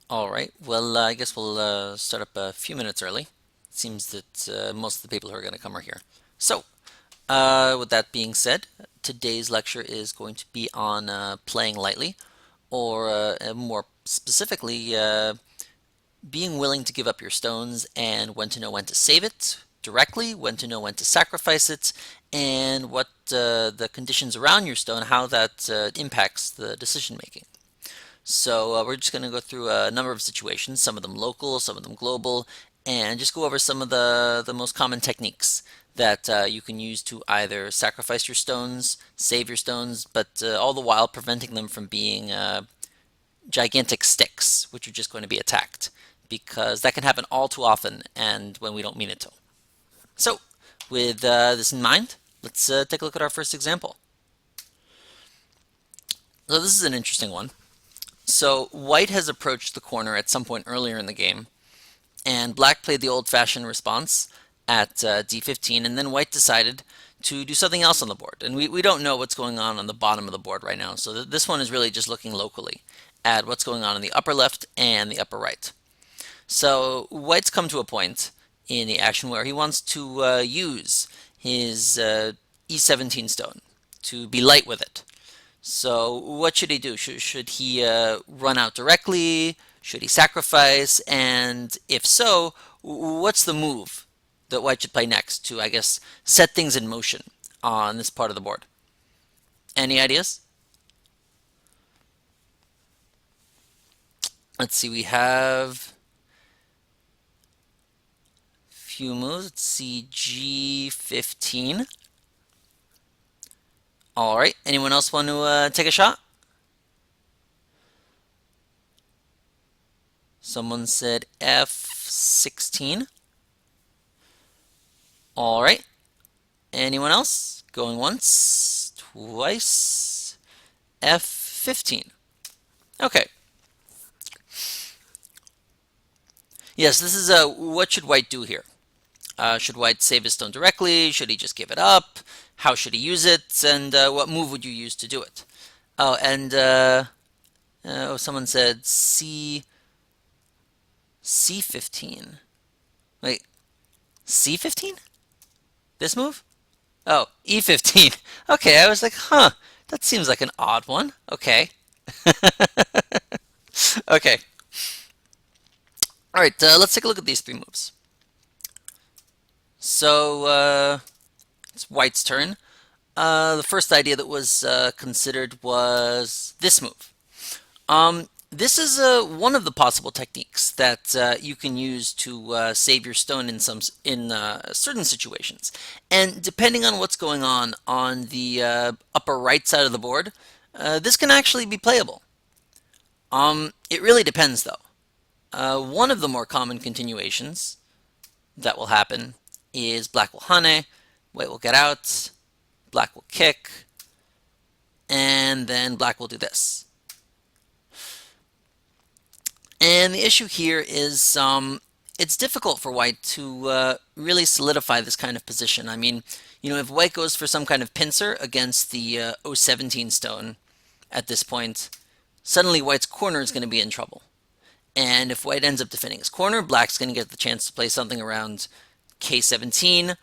All right. Well, I guess we'll start up a few minutes early. It seems that most of the people who are going to come are here. So, with that being said, today's lecture is going to be on playing lightly, or more specifically, being willing to give up your stones and when to know when to save it directly, when to know when to sacrifice it, and what the conditions around your stone, how that impacts the decision making. So we're just going to go through a number of situations, some of them local, some of them global, and just go over some of the most common techniques that you can use to either sacrifice your stones, save your stones, but all the while preventing them from being gigantic sticks, which are just going to be attacked, because that can happen all too often and when we don't mean it to. So, with this in mind, let's take a look at our first example. So this is an interesting one. So white has approached the corner at some point earlier in the game, and black played the old-fashioned response at d15, and then white decided to do something else on the board. And we don't know what's going on the bottom of the board right now, so this one is really just looking locally at what's going on in the upper left and the upper right. So white's come to a point in the action where he wants to use his e17 stone to be light with it. So what should he do? Should he run out directly? Should he sacrifice? And if so, what's the move that white should play next to, I guess, set things in motion on this part of the board? Any ideas? Let's see, we have a few moves. Let's see, G15. All right, anyone else want to take a shot? Someone said F16. All right. Anyone else? Going once, twice. F15. Okay. Yes, this is what should white do here? Should white save his stone directly? Should he just give it up? How should he use it? And what move would you use to do it? Oh, and someone said C15. Wait, C15? This move? Oh, E15. Okay, I was like, huh, that seems like an odd one. Okay. Okay. All right, let's take a look at these three moves. So, it's white's turn. The first idea that was considered was this move. This is one of the possible techniques that you can use to save your stone in certain situations. And depending on what's going on the upper right side of the board, this can actually be playable. It really depends, though. One of the more common continuations that will happen is black will hane, white will get out, black will kick, and then black will do this. And the issue here is it's difficult for white to really solidify this kind of position. I mean, if white goes for some kind of pincer against the O17 stone at this point, suddenly white's corner is going to be in trouble. And if white ends up defending his corner, black's going to get the chance to play something around K17.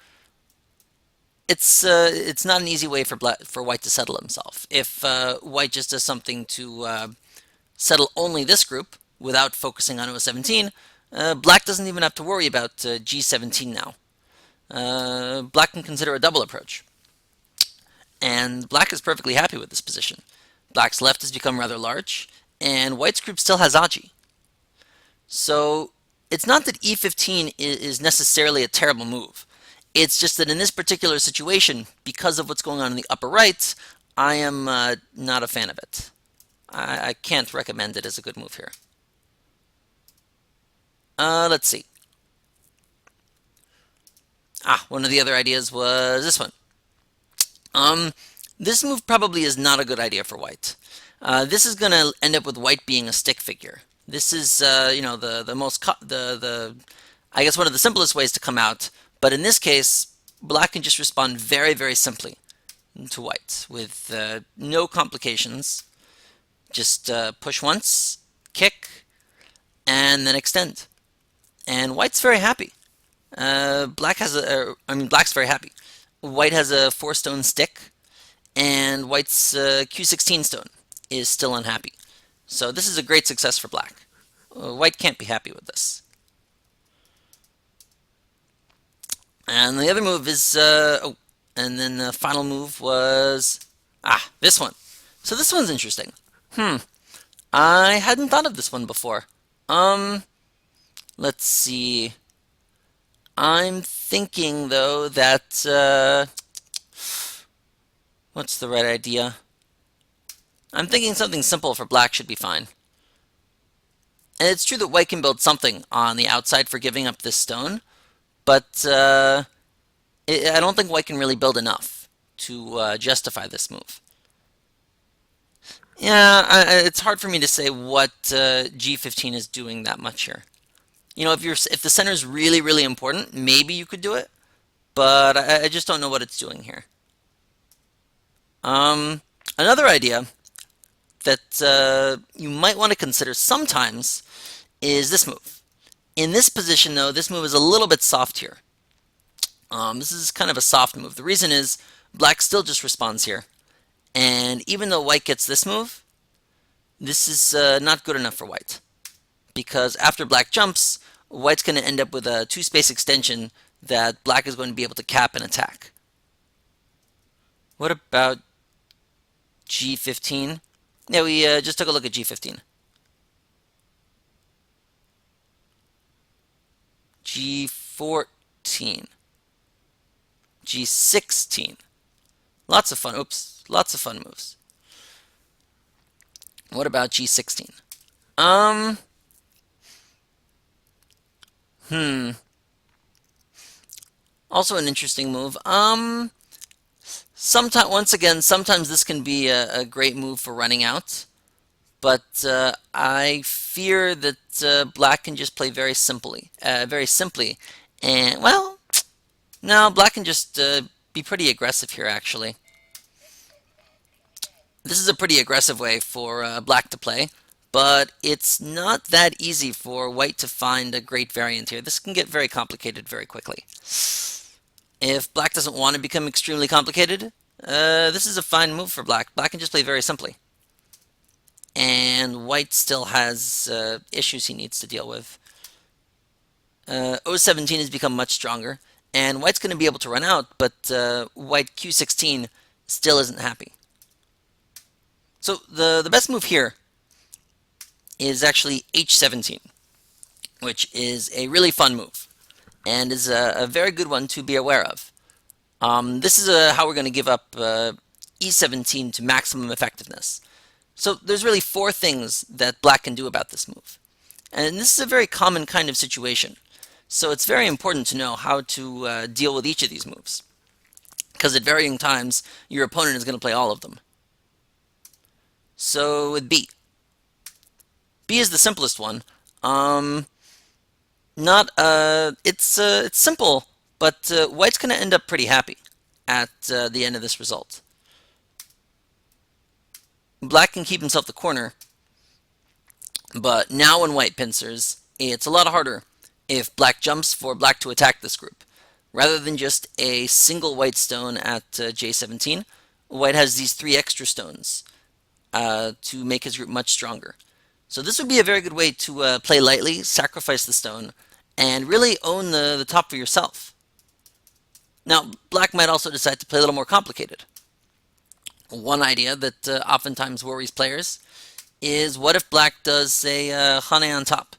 It's not an easy way for white to settle himself. If white just does something to settle only this group without focusing on O17, black doesn't even have to worry about G17 now. Black can consider a double approach. And black is perfectly happy with this position. Black's left has become rather large, and white's group still has AGA. So it's not that E15 is necessarily a terrible move. It's just that in this particular situation, because of what's going on in the upper right, I am not a fan of it. I can't recommend it as a good move here. Let's see. One of the other ideas was this one. This move probably is not a good idea for white. This is going to end up with white being a stick figure. This is, I guess one of the simplest ways to come out. But in this case, black can just respond very, very simply to white with no complications. Just push once, kick, and then extend. And white's very happy. Black's very happy. White has a 4-stone stick, and white's Q16 stone is still unhappy. So this is a great success for black. White can't be happy with this. And the other move is, and then the final move was, this one. So this one's interesting. I hadn't thought of this one before. Let's see. I'm thinking, though, that, what's the right idea? I'm thinking something simple for black should be fine. And it's true that white can build something on the outside for giving up this stone, but I don't think white can really build enough to justify this move. Yeah, it's hard for me to say what G15 is doing that much here. You know, if the center is really, really important, maybe you could do it, but I just don't know what it's doing here. Another idea that you might want to consider sometimes is this move. In this position, though, this move is a little bit soft here. This is kind of a soft move. The reason is black still just responds here. And even though white gets this move, this is not good enough for white. Because after black jumps, white's going to end up with a 2-space extension that black is going to be able to cap and attack. What about G15? Yeah, we just took a look at G15. G14. G16. Lots of fun. Oops. Lots of fun moves. What about G16? Also an interesting move. Sometimes this can be a great move for running out, but I fear that black can just play very simply, and well, no, black can just be pretty aggressive here. Actually, this is a pretty aggressive way for black to play, but it's not that easy for white to find a great variant here. This can get very complicated very quickly. If black doesn't want to become extremely complicated, this is a fine move for black. Black can just play very simply. And white still has issues he needs to deal with. O17 has become much stronger, and white's going to be able to run out, but white Q16 still isn't happy. So the best move here is actually H17, which is a really fun move, and is a very good one to be aware of. This is how we're going to give up E17 to maximum effectiveness. So there's really 4 things that black can do about this move. And this is a very common kind of situation. So it's very important to know how to deal with each of these moves. Because at varying times, your opponent is going to play all of them. So with B. B is the simplest one. It's simple, but white's going to end up pretty happy at the end of this result. Black can keep himself the corner, but now when white pincers, it's a lot harder if black jumps for black to attack this group. Rather than just a single white stone at J17, white has these 3 extra stones to make his group much stronger. So this would be a very good way to play lightly, sacrifice the stone, and really own the top for yourself. Now, black might also decide to play a little more complicated. One idea that oftentimes worries players is, what if black does a Hane on top?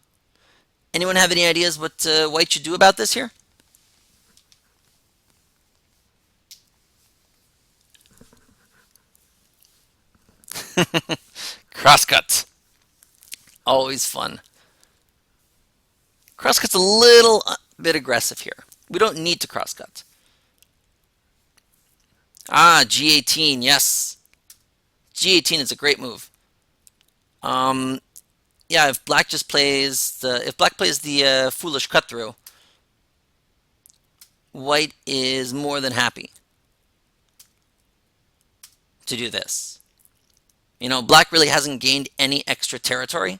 Anyone have any ideas what white should do about this here? Crosscut. Always fun. Crosscut's a little bit aggressive here. We don't need to crosscut. G18, yes. G18 is a great move. Yeah, if black plays the foolish cut through, white is more than happy to do this. You know, black really hasn't gained any extra territory,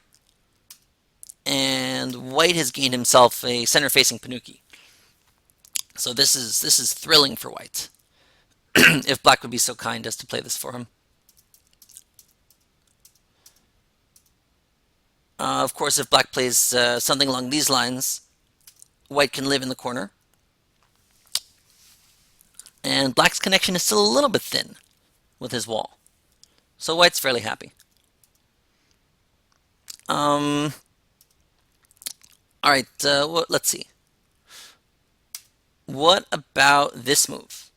and and white has gained himself a center-facing Panuki. So this is thrilling for white. If black would be so kind as to play this for him. Of course, if black plays something along these lines, white can live in the corner. And black's connection is still a little bit thin with his wall. So white's fairly happy. All right, let's see. What about this move?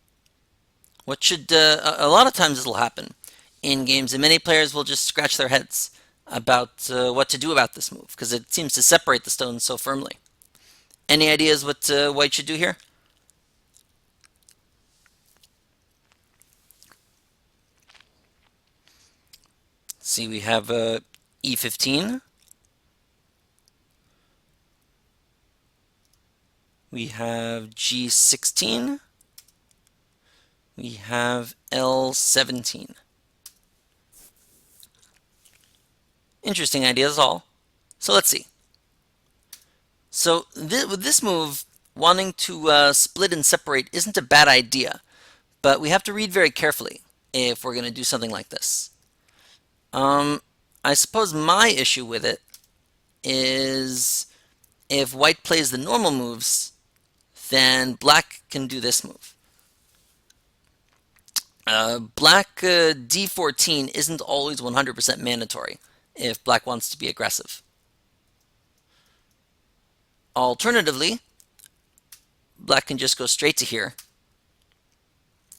What should a lot of times this will happen in games, and many players will just scratch their heads about what to do about this move because it seems to separate the stones so firmly. Any ideas what white should do here? See, we have E15. We have G16. We have L17. Interesting ideas all. So let's see. So with this move, wanting to split and separate isn't a bad idea, but we have to read very carefully if we're going to do something like this. I suppose my issue with it is if white plays the normal moves, then black can do this move. Black D14 isn't always 100% mandatory if black wants to be aggressive. Alternatively, black can just go straight to here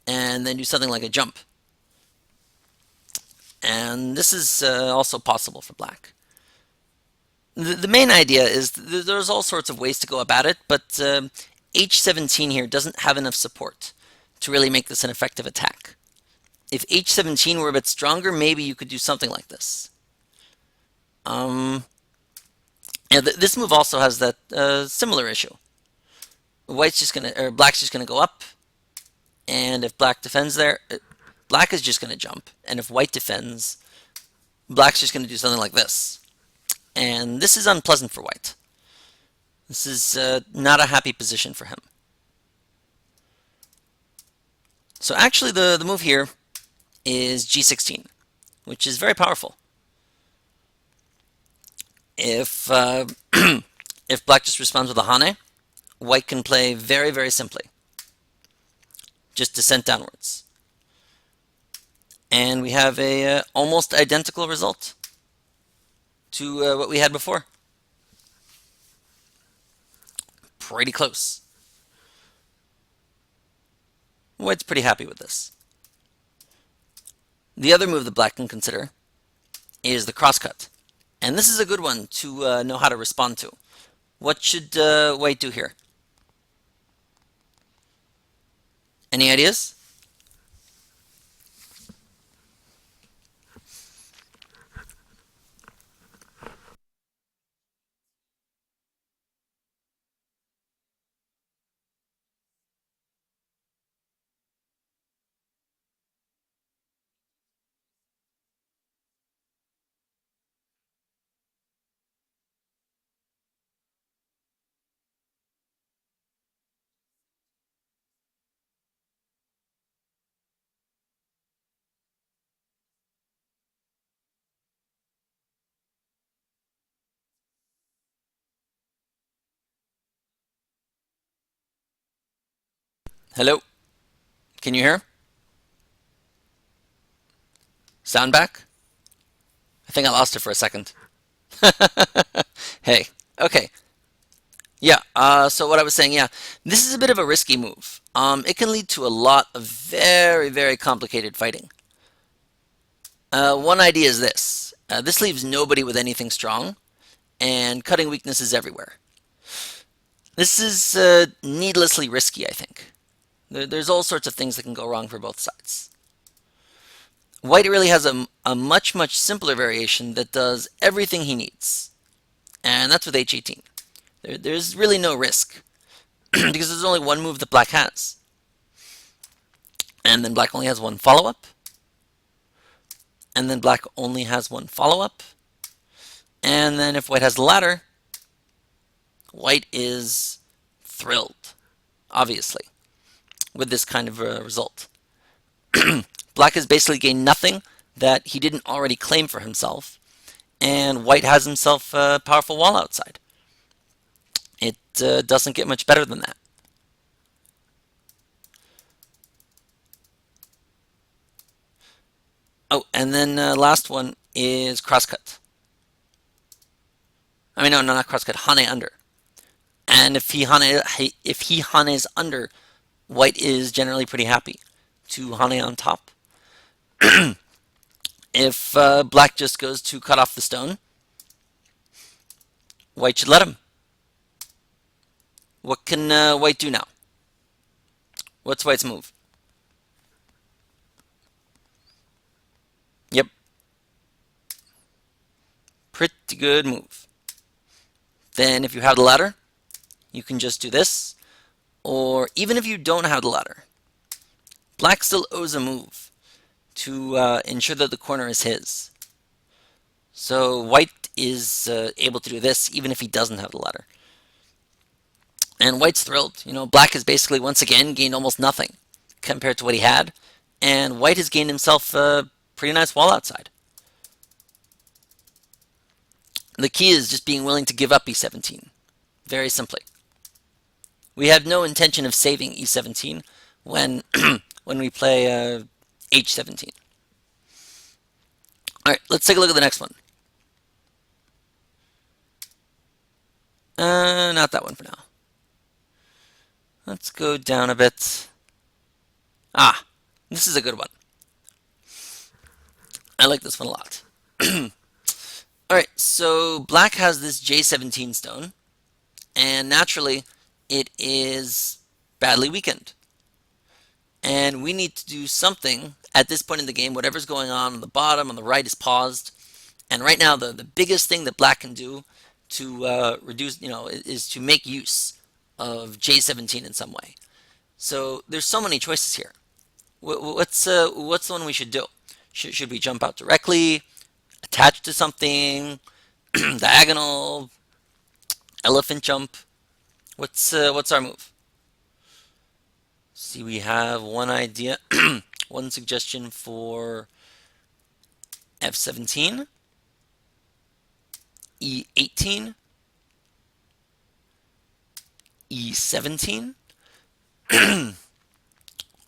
and then do something like a jump. And this is also possible for black. The main idea is there's all sorts of ways to go about it, but H17 here doesn't have enough support to really make this an effective attack. If H17 were a bit stronger, maybe you could do something like this. This move also has that similar issue. Black's just gonna go up, and if black defends there, black is just gonna jump, and if white defends, black's just gonna do something like this. And this is unpleasant for white. This is not a happy position for him. So actually the move here is G16, which is very powerful. If if black just responds with a Hane, white can play very, very simply. Just descent downwards. And we have a almost identical result to what we had before. Pretty close. White's pretty happy with this. The other move that black can consider is the crosscut. And this is a good one to know how to respond to. What should white do here? Any ideas? Hello? Can you hear? Sound back? I think I lost it for a second. Hey, okay. Yeah, so what I was saying, yeah, this is a bit of a risky move. It can lead to a lot of very, very complicated fighting. One idea is this. This leaves nobody with anything strong, and cutting weaknesses everywhere. This is needlessly risky, I think. There's all sorts of things that can go wrong for both sides. White really has a much, much simpler variation that does everything he needs. And that's with H18. There's really no risk because there's only one move that black has. And then black only has one follow-up. And then black only has one follow-up. And then if white has the ladder, White is thrilled, obviously, with this kind of result. Black has basically gained nothing that he didn't already claim for himself, and White has himself a powerful wall outside. It doesn't get much better than that. Oh, and then last one is crosscut. I mean, no, not crosscut, hane under. And if he hanes under, White is generally pretty happy to hane on top. If Black just goes to cut off the stone, White should let him. What can White do now? What's White's move? Yep, pretty good move. Then if you have the ladder, you can just do this. Or even if you don't have the ladder, Black still owes a move to ensure that the corner is his. So White is able to do this even if he doesn't have the ladder. And White's thrilled. You know, Black has basically once again gained almost nothing compared to what he had. And White has gained himself a pretty nice wall outside. The key is just being willing to give up e17. Very simply. We have no intention of saving e17 when when we play h17. All right, let's take a look at the next one. Not that one for now. Let's go down a bit. Ah, this is a good one. I like this one a lot. Alright, so Black has this J17 stone, and naturally it is badly weakened. And we need to do something at this point in the game. Whatever's going on the bottom, on the right is paused. And right now the biggest thing that Black can do to reduce, is to make use of J17 in some way. So there's so many choices here. What's the one we should do? Should we jump out directly, attach to something, diagonal, elephant jump? What's our move? See, we have one idea, one suggestion for F17, E18, E17.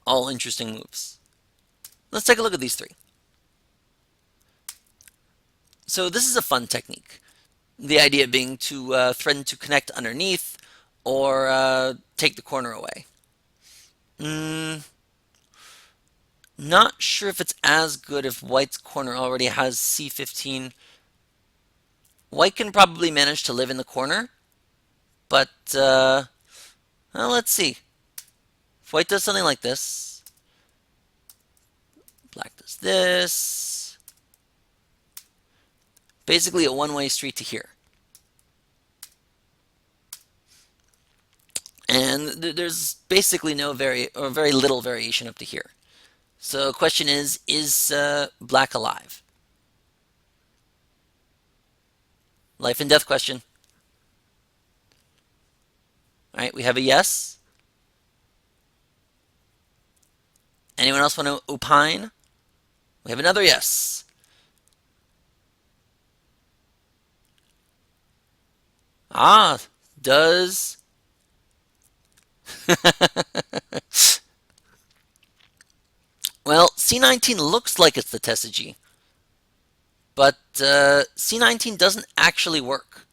All interesting moves. Let's take a look at these three. So this is a fun technique. The idea being to threaten to connect underneath or take the corner away. Not sure if it's as good if White's corner already has C15. White can probably manage to live in the corner, but well, let's see. If White does something like this, Black does this. Basically a one-way street to here. And there's basically very little variation up to here. So the question is Black alive? Life and death question. All right, we have a yes. Anyone else want to opine? We have another yes. Ah, does well, C19 looks like it's the Tessigi, but C19 doesn't actually work,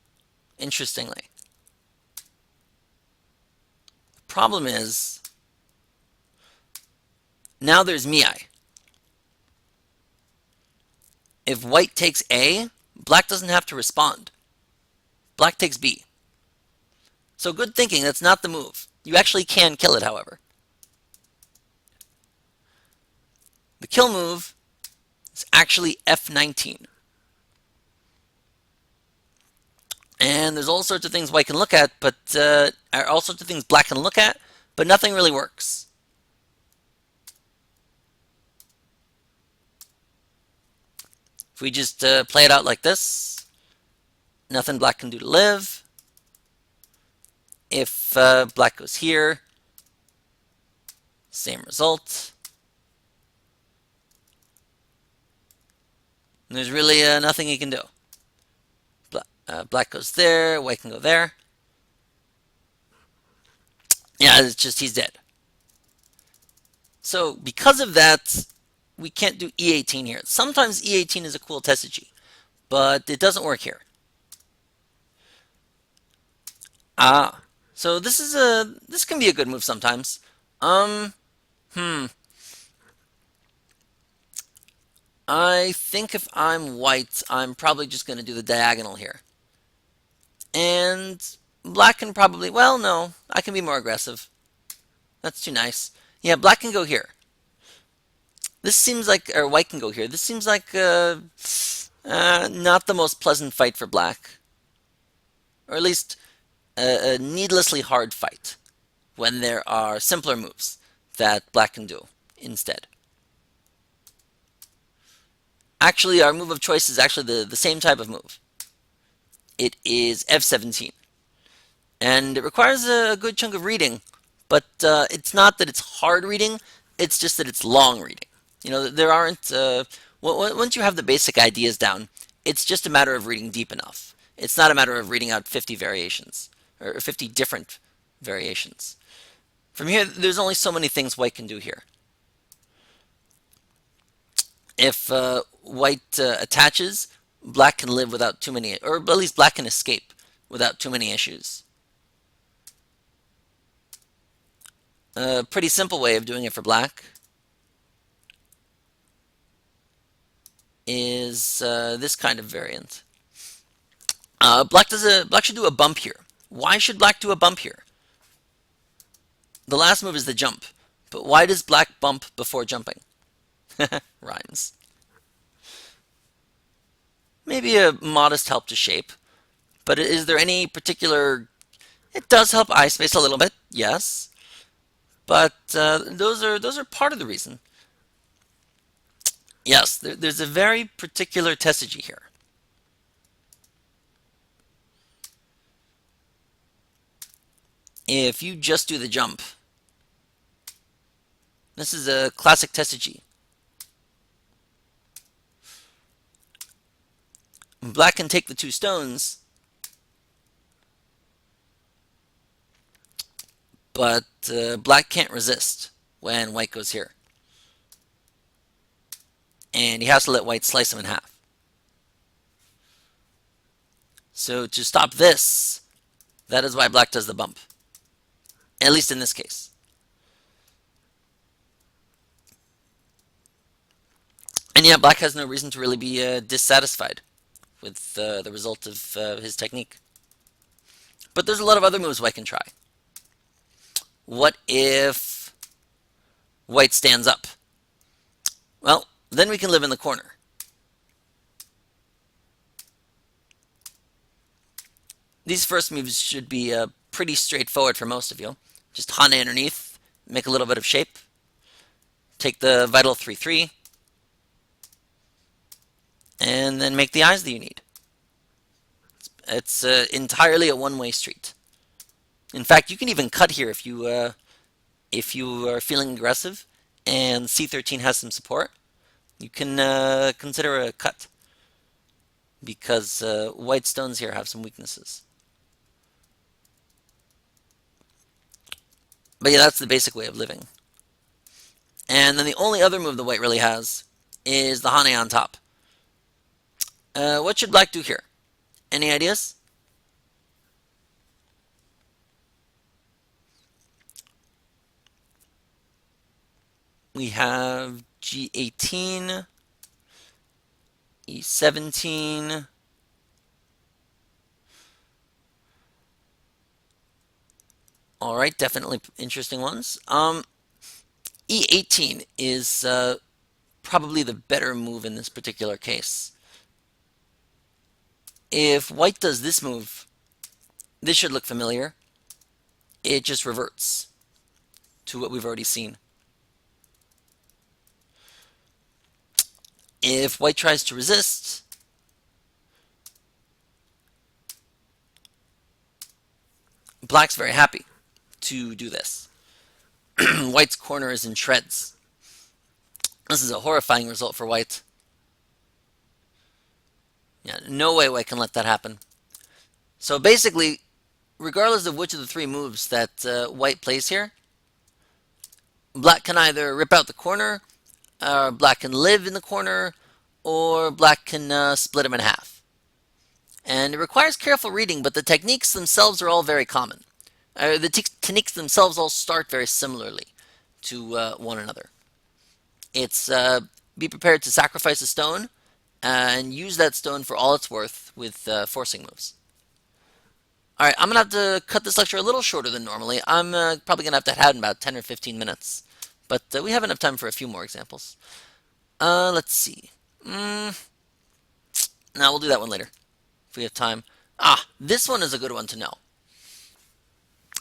interestingly. The problem is, now there's Miai. If White takes A, Black doesn't have to respond. Black takes B. So good thinking, that's not the move. You actually can kill it, however. The kill move is actually F19. And there's all sorts of things White can look at, but all sorts of things Black can look at, but nothing really works. If we just play it out like this, nothing Black can do to live. If black goes here, same result. And there's really nothing he can do. Black goes there, white can go there. Yeah, it's just he's dead. So because of that, we can't do E18 here. Sometimes E18 is a cool tessage, but it doesn't work here. Ah, so this can be a good move sometimes. Um, hmm. I think if I'm white, I'm probably just going to do the diagonal here. And black can probably, well, no, I can be more aggressive. That's too nice. Yeah, black can go here. This seems like, or white can go here. This seems like not the most pleasant fight for black. Or at least a needlessly hard fight when there are simpler moves that black can do instead. Actually, our move of choice is actually the same type of move. It is F17. And it requires a good chunk of reading, but it's not that it's hard reading, it's just that it's long reading. You know, there aren't, once you have the basic ideas down, it's just a matter of reading deep enough. It's not a matter of reading out 50 variations, or 50 different variations. From here, there's only so many things white can do here. If white attaches, black can live without too many, or at least black can escape without too many issues. A pretty simple way of doing it for black is this kind of variant. Black should do a bump here. Why should black do a bump here? The last move is the jump, but why does black bump before jumping? Rhymes. Maybe a modest help to shape, but is there any particular? It does help eye space a little bit, yes, but those are part of the reason. Yes, there's a very particular tessage here. If you just do the jump, this is a classic tessage. Black can take the two stones, but black can't resist when white goes here. And he has to let white slice him in half. So to stop this, that is why black does the bump. At least in this case. And yeah, black has no reason to really be dissatisfied with the result of his technique. But there's a lot of other moves white can try. What if white stands up? Well, then we can live in the corner. These first moves should be pretty straightforward for most of you. Just Hana underneath, make a little bit of shape, take the Vital 3-3, and then make the eyes that you need. It's entirely a one-way street. In fact, you can even cut here if you are feeling aggressive and C13 has some support. You can consider a cut because white stones here have some weaknesses. But yeah, that's the basic way of living. And then the only other move the white really has is the Hane on top. What should black do here? Any ideas? We have G18, E17. All right, definitely interesting ones. E18 is probably the better move in this particular case. If white does this move, this should look familiar. It just reverts to what we've already seen. If white tries to resist, Black's very happy to do this. White's corner is in shreds. This is a horrifying result for White. Yeah, no way White can let that happen. So basically, regardless of which of the three moves that White plays here, Black can either rip out the corner, Black can live in the corner, or Black can split him in half. And it requires careful reading, but the techniques themselves are all very common. The techniques themselves all start very similarly to one another. It's be prepared to sacrifice a stone and use that stone for all it's worth with forcing moves. Alright, I'm going to have to cut this lecture a little shorter than normally. I'm probably going to have in about 10 or 15 minutes. But we have enough time for a few more examples. Let's see. No, we'll do that one later if we have time. This one is a good one to know.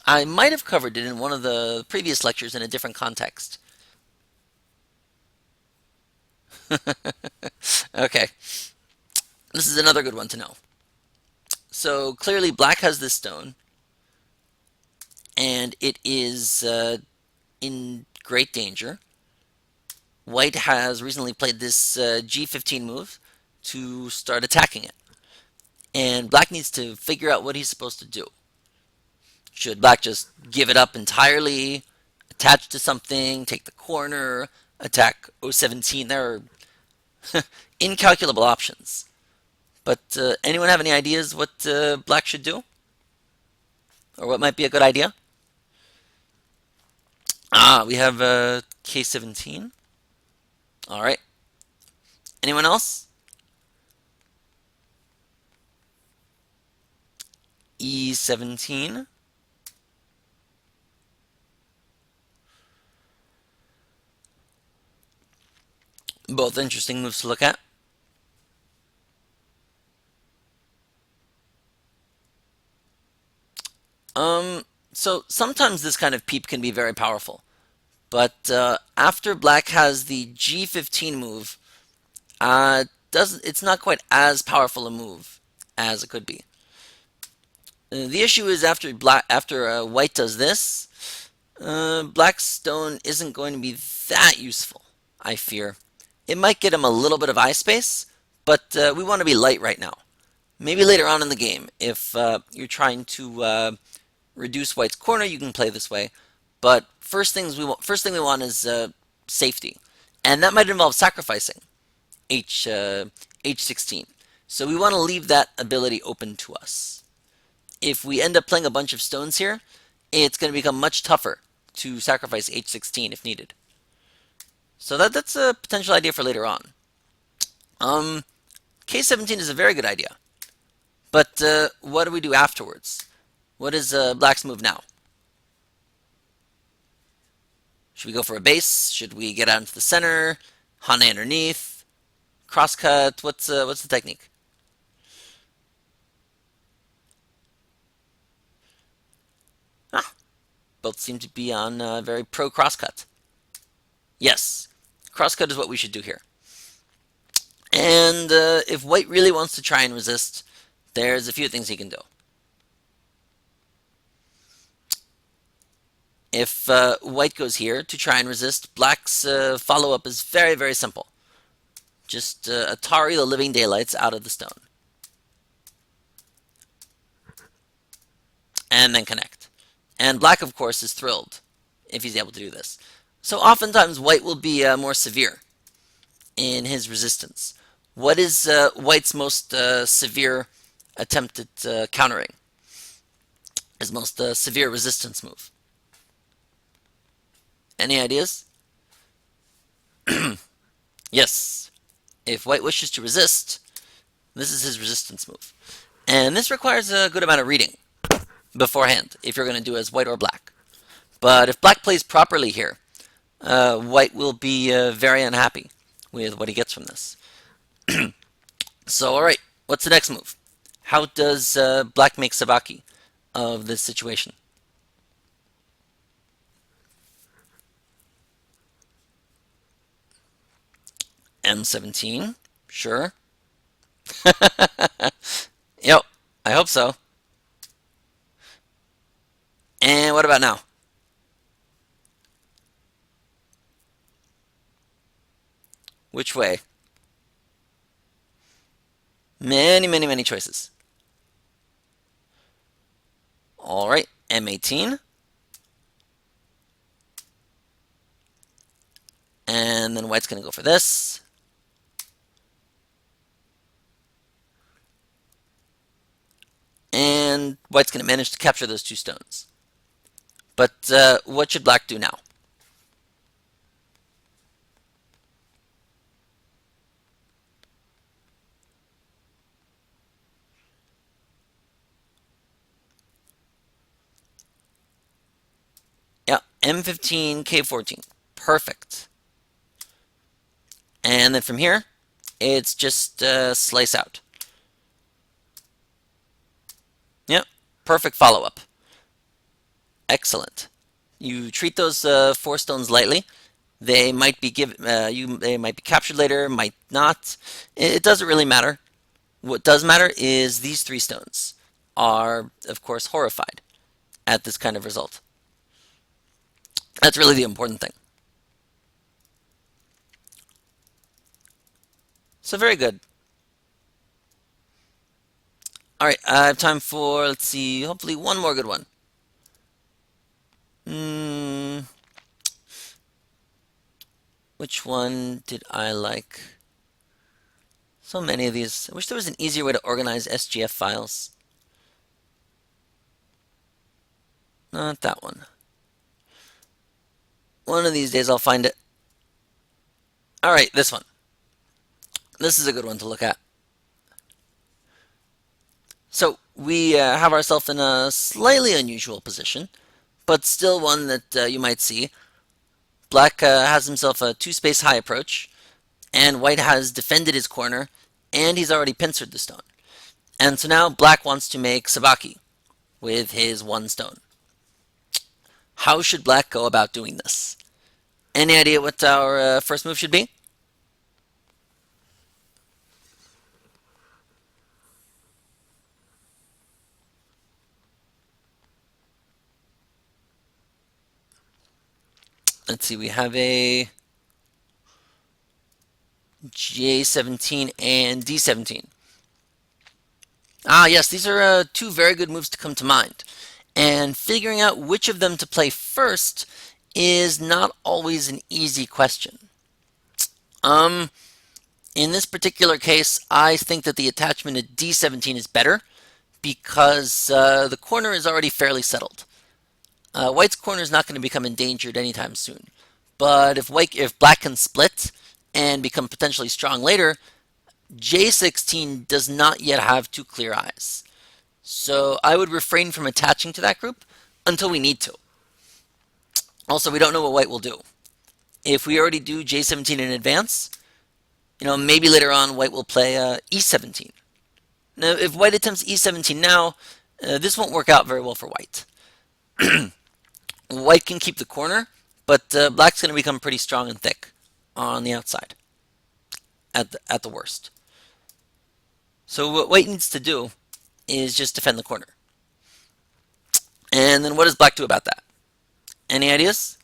I might have covered it in one of the previous lectures in a different context. Okay. This is another good one to know. So clearly Black has this stone, and it is in great danger. White has recently played this G15 move to start attacking it. And Black needs to figure out what he's supposed to do. Should Black just give it up entirely, attach to something, take the corner, attack 017? There are incalculable options. But anyone have any ideas what Black should do? Or what might be a good idea? We have K17. Alright. Anyone else? E17. Both interesting moves to look at. So sometimes this kind of peep can be very powerful. But after Black has the G15 move, it's not quite as powerful a move as it could be. The issue is after White does this, Black's stone isn't going to be that useful, I fear. It might get him a little bit of eye space, but we want to be light right now. Maybe later on in the game, if you're trying to reduce White's corner, you can play this way. But first thing we want is safety, and that might involve sacrificing H16. So we want to leave that ability open to us. If we end up playing a bunch of stones here, it's going to become much tougher to sacrifice H16 if needed. So that's a potential idea for later on. K17 is a very good idea. But what do we do afterwards? What is Black's move now? Should we go for a base? Should we get out into the center? Hane underneath? Crosscut? What's the technique? Both seem to be on very pro crosscut. Yes, crosscut is what we should do here. And if White really wants to try and resist, there's a few things he can do. If White goes here to try and resist, Black's follow-up is very, very simple. Just Atari the Living Daylights out of the stone. And then connect. And Black, of course, is thrilled if he's able to do this. So oftentimes White will be more severe in his resistance. What is White's most severe attempt at countering? His most severe resistance move? Any ideas? Yes. If White wishes to resist, this is his resistance move. And this requires a good amount of reading beforehand if you're going to do as White or Black. But if Black plays properly here, White will be very unhappy with what he gets from this. So, alright, what's the next move? How does Black make Sabaki of this situation? M17, sure. Yep, I hope so. And what about now? Which way? Many, many, many choices. All right, M18. And then white's going to go for this. And white's going to manage to capture those two stones. But what should black do now? Yeah, M15, K14. Perfect. And then from here, it's just slice out. Yep, perfect follow-up. Excellent. You treat those 4 stones lightly. They might be they might be captured later, might not. It doesn't really matter. What does matter is these 3 stones are, of course, horrified at this kind of result. That's really the important thing. So very good. All right, I have time for, let's see, hopefully one more good one. Which one did I like? So many of these. I wish there was an easier way to organize SGF files. Not that one. One of these days I'll find it. All right, this one. This is a good one to look at. So we have ourselves in a slightly unusual position, but still one that you might see. Black has himself a 2-space high approach, and white has defended his corner, and he's already pincered the stone. And so now black wants to make sabaki with his 1 stone. How should black go about doing this? Any idea what our first move should be? Let's see, we have a J17 and D17. Ah, yes, these are 2 very good moves to come to mind. And figuring out which of them to play first is not always an easy question. In this particular case, I think that the attachment at D17 is better because the corner is already fairly settled. White's corner is not going to become endangered anytime soon. But if black can split and become potentially strong later, J16 does not yet have 2 clear eyes. So I would refrain from attaching to that group until we need to. Also, we don't know what white will do. If we already do J17 in advance, maybe later on white will play E17. Now, if white attempts E17 now, this won't work out very well for white. White can keep the corner, but black's going to become pretty strong and thick on the outside at the worst. So what white needs to do is just defend the corner. And then what does black do about that? Any ideas?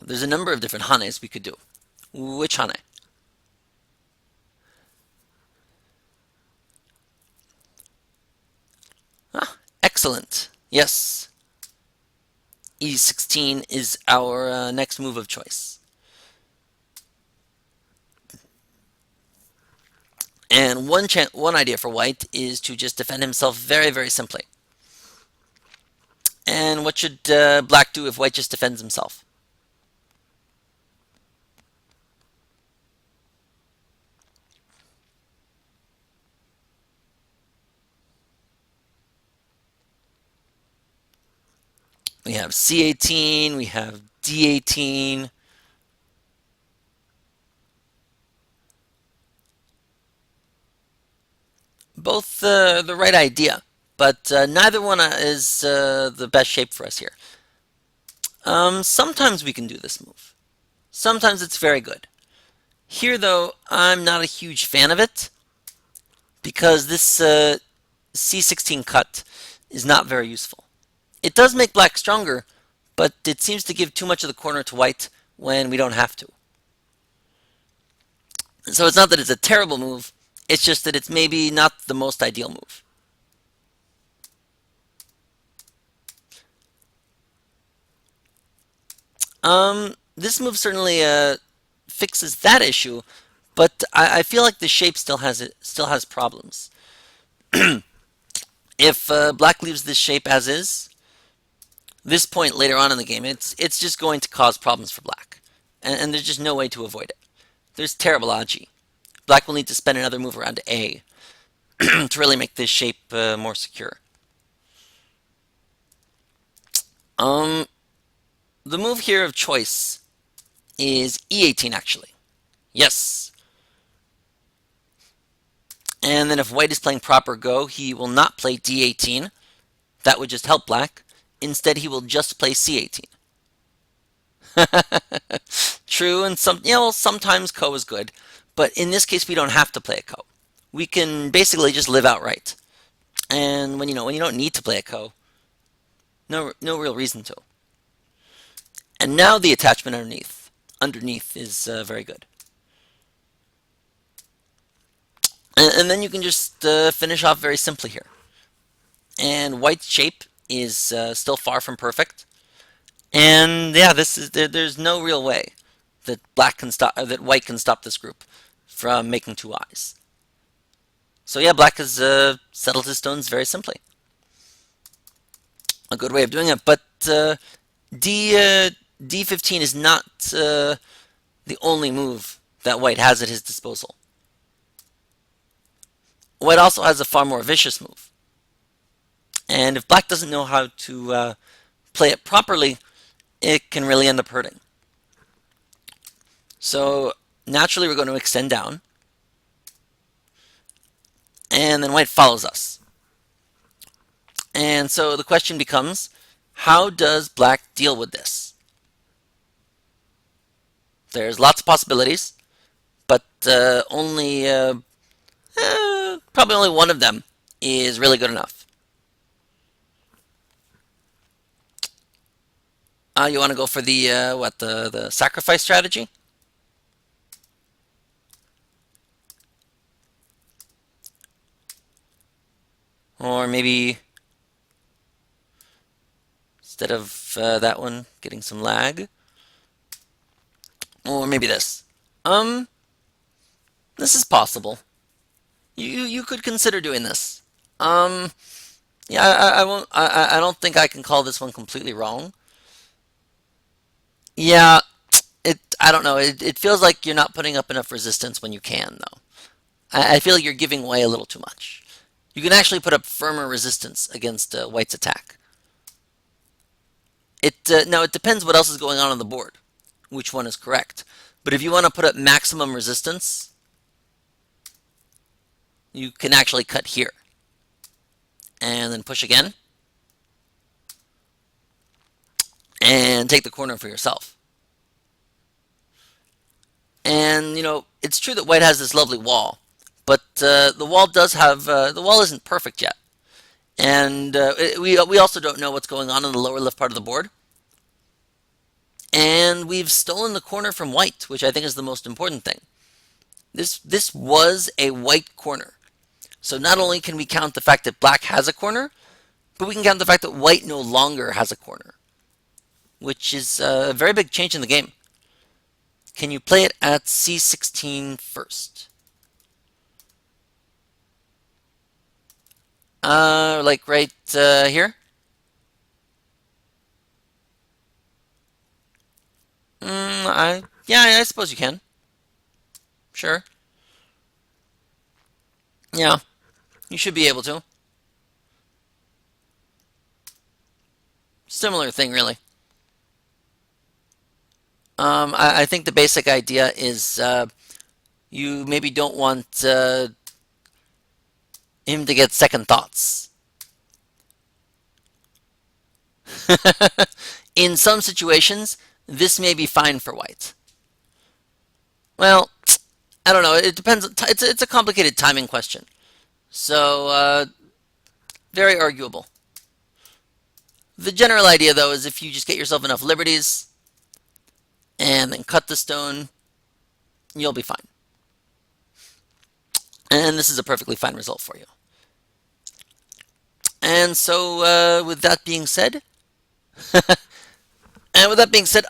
There's a number of different hanes we could do. Which hane? Ah, excellent. Yes. E16 is our next move of choice. And one idea for white is to just defend himself very, very simply. And what should black do if white just defends himself? We have C18, we have D18. Both the right idea, but neither one is the best shape for us here. Sometimes we can do this move. Sometimes it's very good. Here, though, I'm not a huge fan of it because this C16 cut is not very useful. It does make black stronger, but it seems to give too much of the corner to white when we don't have to. So it's not that it's a terrible move, it's just that it's maybe not the most ideal move. This move certainly fixes that issue, but I feel like the shape still has problems. If black leaves this shape as is, this point later on in the game, it's just going to cause problems for black, and there's just no way to avoid it. There's terrible AGA. Black will need to spend another move around A to really make this shape more secure. The move here of choice is E18 actually. Yes. And then if white is playing proper Go, he will not play D18. That would just help black. Instead, he will just play C18. True, and sometimes Ko is good, but in this case, we don't have to play a Ko. We can basically just live outright. And when you don't need to play a Ko, no real reason to. And now the attachment underneath is very good. And then you can just finish off very simply here. And white's shape is still far from perfect. And yeah, there's no real way that white can stop this group from making two eyes. So yeah, black has settled his stones very simply. A good way of doing it, but D15 is not the only move that white has at his disposal. White also has a far more vicious move. And if black doesn't know how to play it properly, it can really end up hurting. So naturally we're going to extend down. And then white follows us. And so the question becomes, how does black deal with this? There's lots of possibilities, but probably only one of them is really good enough. You want to go for the sacrifice strategy? Or maybe instead of that one, getting some lag. Or maybe this. This is possible. You could consider doing this. Yeah, I won't. I don't think I can call this one completely wrong. Yeah, I don't know. It feels like you're not putting up enough resistance when you can, though. I feel like you're giving away a little too much. You can actually put up firmer resistance against white's attack. Now it depends what else is going on the board, which one is correct. But if you want to put up maximum resistance, you can actually cut here. And then push again. And take the corner for yourself. And, it's true that white has this lovely wall. But the wall isn't perfect yet. And we also don't know what's going on in the lower left part of the board. And we've stolen the corner from white, which I think is the most important thing. This was a white corner. So not only can we count the fact that black has a corner, but we can count the fact that white no longer has a corner, which is a very big change in the game. Can you play it at C16 first? Like right here? Yeah, I suppose you can. Sure. Yeah, you should be able to. Similar thing, really. I think the basic idea is you maybe don't want him to get second thoughts. In some situations, this may be fine for white. Well, I don't know. It depends. It's a complicated timing question. So, very arguable. The general idea, though, is if you just get yourself enough liberties and then cut the stone, you'll be fine. And this is a perfectly fine result for you. And so, with that being said,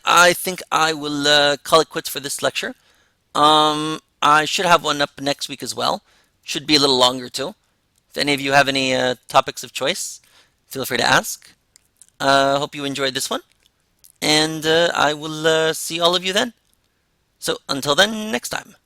I think I will call it quits for this lecture. I should have one up next week as well. Should be a little longer too. If any of you have any topics of choice, feel free to ask. Hope you enjoyed this one, and I will see all of you then. So until then, next time.